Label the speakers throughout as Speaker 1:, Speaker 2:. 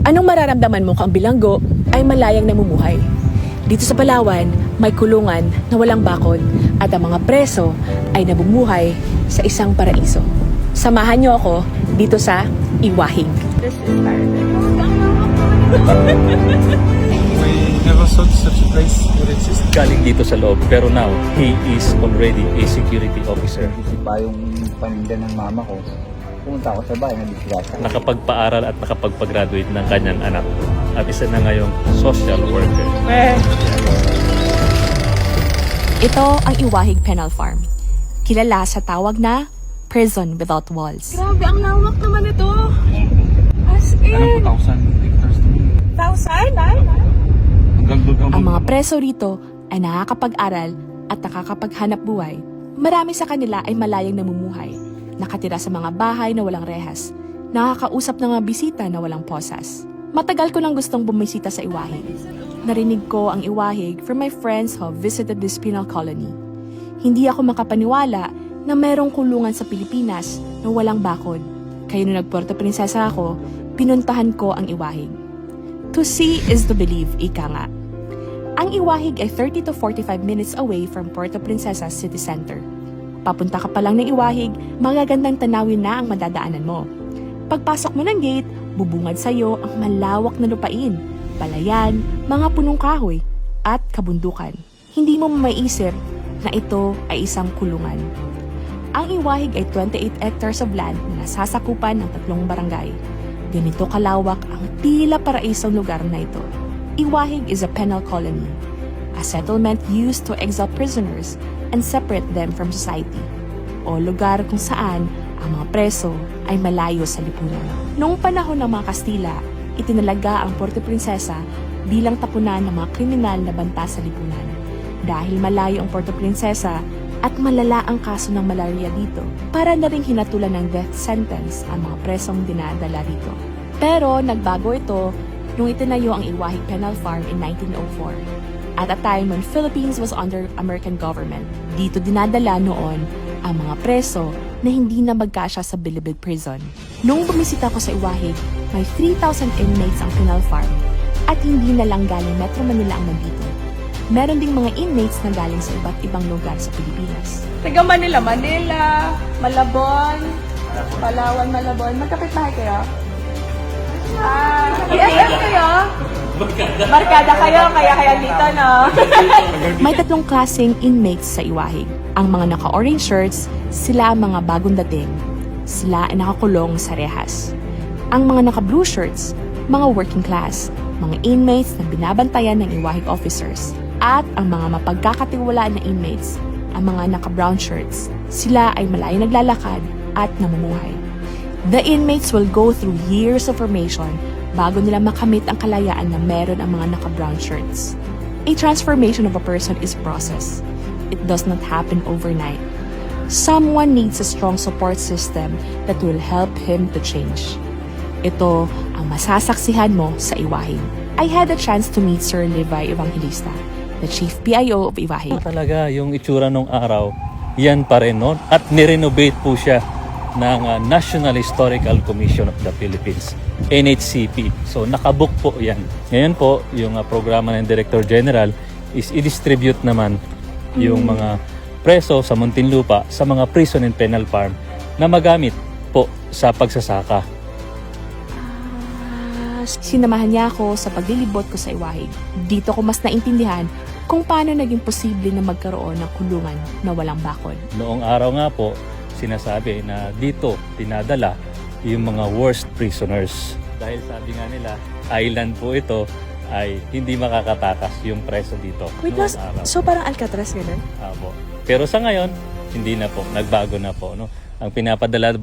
Speaker 1: Anong mararamdaman mo kung ang bilanggo ay malayang namumuhay? Dito sa Palawan, may kulungan na walang bakod at ang mga preso ay nabumuhay sa isang paraiso. Samahan niyo ako dito sa Iwahig.
Speaker 2: This is paradise.
Speaker 3: We never thought such a place would exist.
Speaker 4: Galing dito sa loob, pero now, he is already a security officer.
Speaker 5: Iba yung pamilya ng mama ko. Pumunta ako sa bahay, nabisgrasya.
Speaker 4: Nakapagpaaral at nakapagpag-graduate ng kanyang anak. At isa na ngayong social worker.
Speaker 1: Ito ang Iwahig Penal Farm. Kilala sa tawag na Prison Without Walls.
Speaker 2: Grabe, ang lawak naman ito. As in,
Speaker 3: 1,000 hectares to me.
Speaker 2: 1,000, ay?
Speaker 3: Hanggang doon.
Speaker 1: Ang mga preso rito ay nakakapag-aral at nakakapaghanap buhay. Marami sa kanila ay malayang namumuhay, nakatira sa mga bahay na walang rehas, nakakausap ng mga bisita na walang posas. Matagal ko nang gustong bumisita sa Iwahig. Narinig ko ang Iwahig from my friends who visited this penal colony. Hindi ako makapaniwala na merong kulungan sa Pilipinas na walang bakod. Kaya nung nag-Puerto Princesa ako, pinuntahan ko ang Iwahig. To see is to believe, ika nga. Ang Iwahig ay 30 to 45 minutes away from Puerto Princesa City Center. Papunta ka pa lang ng Iwahig, magagandang tanawin na ang madadaanan mo. Pagpasok mo ng gate, bubungad sa'yo ang malawak na lupain, palayan, mga punong kahoy, at kabundukan. Hindi mo maiisip na ito ay isang kulungan. Ang Iwahig ay 28 hectares of land na nasasakupan ng 3 barangay. Ganito kalawak ang tila paraisong lugar na ito. Iwahig is a penal colony, a settlement used to exile prisoners and separate them from society, o lugar kung saan ang mga preso ay malayo sa lipunan. Noong panahon ng mga Kastila, itinalaga ang Puerto Princesa bilang tapunan ng mga kriminal na banta sa lipunan. Dahil malayo ang Puerto Princesa at malala ang kaso ng malaria dito, para na ring hinatulan ng death sentence ang mga presong dinadala rito. Pero nagbago ito nung itinayo ang Iwahig Penal Farm in 1904, at a time when Philippines was under American government. Dito dinadala noon ang mga preso na hindi na magkasya sa Bilibid Prison. Nung bumisita ko sa Iwahig, may 3,000 inmates ang penal farm, at hindi na lang galing Metro Manila ang nandito. Meron ding mga inmates na galing sa iba't ibang lugar sa Pilipinas.
Speaker 2: Taga Manila, Malabon, Palawan, Malabon. Magkapit-bahay kayo? Yes, kayo? Barkada kayo, kaya dito, no?
Speaker 1: May 3 klaseng inmates sa Iwahig. Ang mga naka-orange shirts, sila ang mga bagong dating. Sila ay nakakulong sa rehas. Ang mga naka-blue shirts, mga working class, mga inmates na binabantayan ng Iwahig officers. At ang mga mapagkakatiwalaan na inmates, ang mga naka-brown shirts, sila ay malayong naglalakad at namumuhay. The inmates will go through years of formation bago nila makamit ang kalayaan na meron ang mga naka-brown shirts. A transformation of a person is a process. It does not happen overnight. Someone needs a strong support system that will help him to change. Ito ang masasaksihan mo sa Iwahig. I had a chance to meet Sir Levi Evangelista, the Chief PIO of Iwahig.
Speaker 4: Talaga, yung itsura nung araw, yan pa rin noon. At nirenovate po siya ng National Historical Commission of the Philippines, NHCP. So nakabook po yan. Ngayon po, yung programa ng Director General is i-distribute naman yung mga preso sa Muntinlupa sa mga prison and penal farm na magamit po sa pagsasaka.
Speaker 1: Sinamahan niya ako sa paglilibot ko sa Iwahig. Dito ko mas naintindihan kung paano naging posible na magkaroon ng kulungan na walang bakod.
Speaker 4: Noong araw nga po, sinasabi na dito tinadala yung mga worst prisoners. Dahil sabi nga nila, island po ito ay hindi makakatakas yung preso dito.
Speaker 1: Wait,
Speaker 4: noong araw.
Speaker 1: so parang Alcatraz ganun?
Speaker 4: Apo. Pero sa ngayon, hindi na po. Nagbago na po. No? Ang pinapadala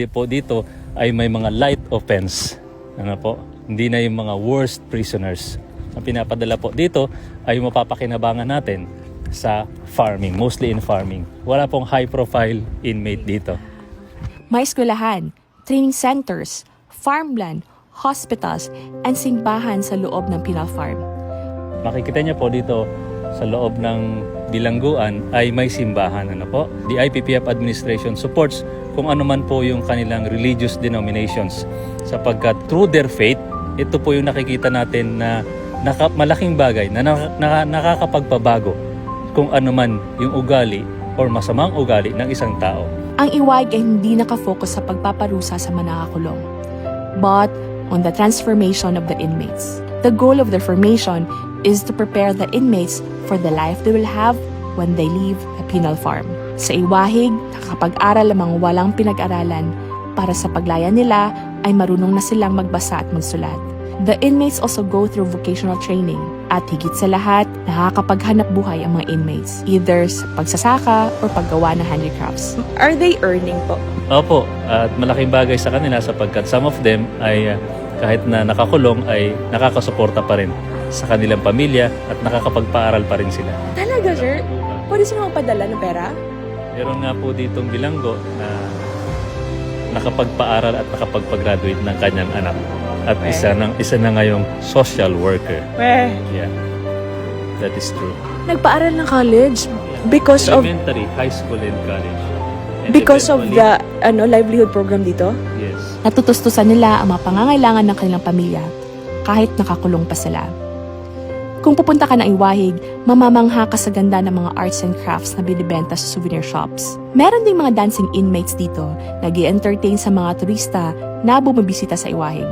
Speaker 4: po dito ay may mga light offense. Ano po? Hindi na yung mga worst prisoners. Ang pinapadala po dito ay mapapakinabangan natin sa farming, mostly in farming. Wala pong high-profile inmate dito.
Speaker 1: May eskwelahan, training centers, farmland, hospitals, and simbahan sa loob ng penal farm.
Speaker 4: Makikita niyo po dito sa loob ng bilangguan ay may simbahan. Ano po? The IPPF administration supports kung ano man po yung kanilang religious denominations sapagkat through their faith ito po yung nakikita natin na malaking bagay na nakakapagpabago kung ano man yung ugali or masamang ugali ng isang tao.
Speaker 1: Ang iwahig ay hindi nakafocus sa pagpaparusa sa mga nakakulong, but on the transformation of the inmates. The goal of the formation is to prepare the inmates for the life they will have when they leave the penal farm. Sa iwahig, nakakapag-aral ang mga walang pinag-aralan para sa paglaya nila ay marunong na silang magbasa at magsulat. The inmates also go through vocational training at higit sa lahat, nakakapaghanap buhay ang mga inmates, either sa pagsasaka or paggawa ng handicrafts.
Speaker 2: Are they earning po?
Speaker 4: Opo, at malaking bagay sa kanila sapagkat some of them ay kahit na nakakulong ay nakakasuporta pa rin sa kanilang pamilya at nakakapagpaaral pa rin sila.
Speaker 2: Talaga, sir? Pwede sila magpadala ng pera?
Speaker 4: Meron nga po ditong bilanggo na nakapagpaaral at nakapagpag-graduate ng kanyang anak. At isa na ngayong social worker. Yeah, that is true.
Speaker 2: Nagpaaral ng college because of
Speaker 4: Elementary, high school, and college. And
Speaker 2: because of
Speaker 4: eventually-
Speaker 2: the livelihood program dito?
Speaker 4: Yes.
Speaker 1: Natutustusan nila ang mga pangangailangan ng kanilang pamilya kahit nakakulong pa sila. Kung pupunta ka ng Iwahig, mamamangha ka sa ganda ng mga arts and crafts na binibenta sa souvenir shops. Meron ding mga dancing inmates dito na nag-i-entertain sa mga turista na bumibisita sa Iwahig.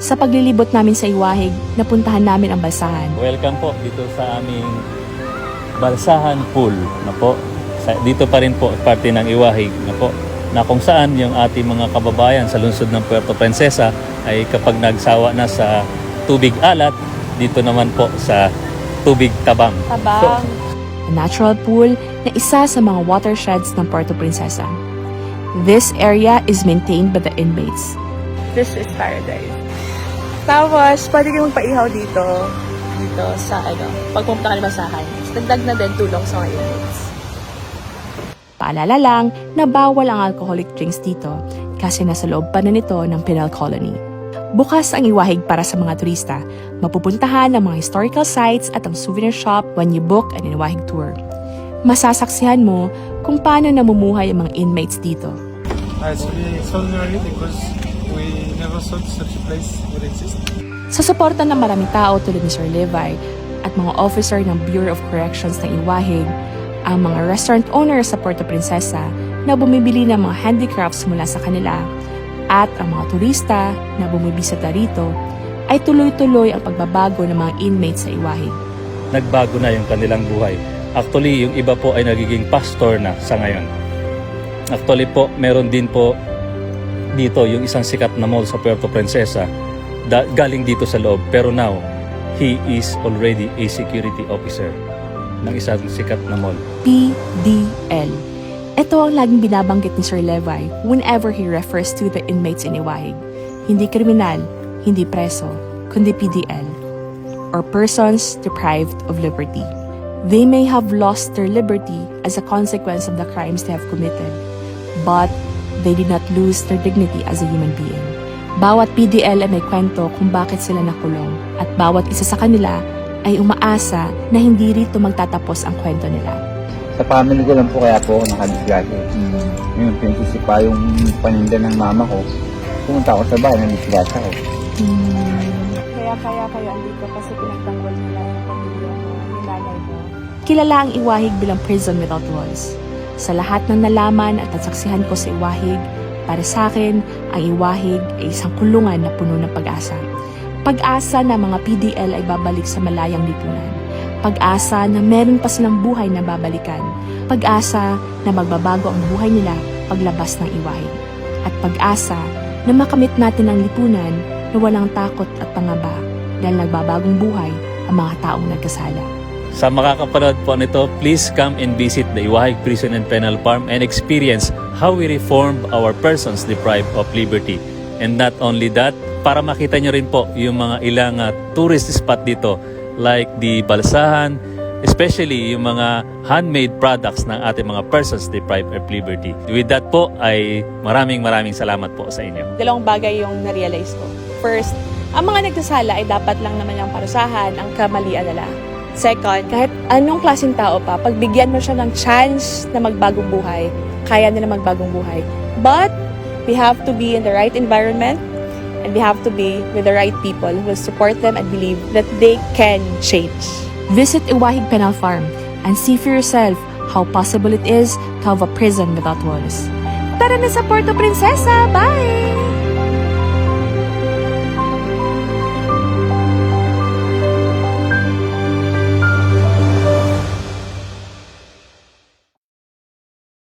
Speaker 1: Sa paglilibot namin sa Iwahig, napuntahan namin ang balsahan.
Speaker 4: Welcome po dito sa aming Balsahan Pool na po. Dito pa rin po parte ng Iwahig na po, na kung saan yung ating mga kababayan sa lungsod ng Puerto Princesa ay kapag nagsawa na sa tubig alat, dito naman po sa tubig tabang.
Speaker 2: Tabang.
Speaker 1: A natural pool na isa sa mga watersheds ng Puerto Princesa. This area is maintained by the inmates.
Speaker 2: This is paradise. Tapos, pwede kayong magpaihaw dito sa pagpumunta ka ng basahan. Dagdag na din tulong sa mga inmates.
Speaker 1: Paalala lang na bawal ang alcoholic drinks dito kasi nasa loob pa na nito ng penal colony. Bukas ang Iwahig para sa mga turista. Mapupuntahan ang mga historical sites at ang souvenir shop when you book an Iwahig tour. Masasaksihan mo kung paano namumuhay ang mga inmates dito.
Speaker 3: It's really extraordinary because we never thought such a place would exist.
Speaker 1: Sa suporta ng maraming tao tulad ni Sir Levi at mga officer ng Bureau of Corrections ng Iwahig, ang mga restaurant owners sa Puerto Princesa na bumibili ng mga handicrafts mula sa kanila at ang mga turista na bumibisita rito ay tuloy-tuloy ang pagbabago ng mga inmates sa Iwahig.
Speaker 4: Nagbago na yung kanilang buhay. Actually, yung iba po ay nagiging pastor na sa ngayon. Actually po, meron din po dito yung isang sikat na mall sa Puerto Princesa, galing dito sa loob. Pero now, he is already a security officer ng isang sikat na mall.
Speaker 1: PDL. Ito ang laging binabanggit ni Sir Levi whenever he refers to the inmates in Iwahig. Hindi kriminal, hindi preso, kundi PDL, or persons deprived of liberty. They may have lost their liberty as a consequence of the crimes they have committed, but they did not lose their dignity as a human being. Bawat PDL ay may kwento kung bakit sila nakulong at bawat isa sa kanila ay umaasa na hindi rito magtatapos ang kwento nila.
Speaker 5: Sa family ko lang po kaya po ako nakadisgrasya. Ngayon, pinagtisipa yung paninda ng mama ko. Pumunta ako sa bahay, nadisgrasya ko.
Speaker 2: Kaya kayo andito kasi pinagtanggol nila yung pamilya mo, yung nanay mo.
Speaker 1: Kilala ang Iwahig bilang prison without walls. Sa lahat ng nalaman at nasaksihan ko sa Iwahig, para sa akin, ang Iwahig ay isang kulungan na puno ng pag-asa. Pag-asa na mga PDL ay babalik sa malayang lipunan. Pag-asa na meron pa silang buhay na babalikan. Pag-asa na magbabago ang buhay nila paglabas ng Iwahig. At pag-asa na makamit natin ang lipunan na walang takot at pangamba dahil nagbabagong buhay ang mga taong nagkasala.
Speaker 4: Sa makakapanood po nito, please come and visit the Iwahig Prison and Penal Farm and experience how we reformed our persons deprived of liberty. And not only that, para makita nyo rin po yung mga ilang tourist spot dito like the Balsahan, especially yung mga handmade products ng ating mga persons deprived of liberty. With that po ay maraming salamat po sa inyo.
Speaker 2: Dalawang bagay yung na-realize ko. First, ang mga nagkasala ay dapat lang naman yung parusahan ang kamalian nila. Second, kahit anong klaseng tao pa, pagbigyan mo siya ng chance na magbagong buhay, kaya nila magbagong buhay. But, we have to be in the right environment And they have to be with the right people who will support them and believe that they can change.
Speaker 1: Visit Iwahig Penal Farm and see for yourself how possible it is to have a prison without walls. Tara na sa Puerto Princesa! Bye!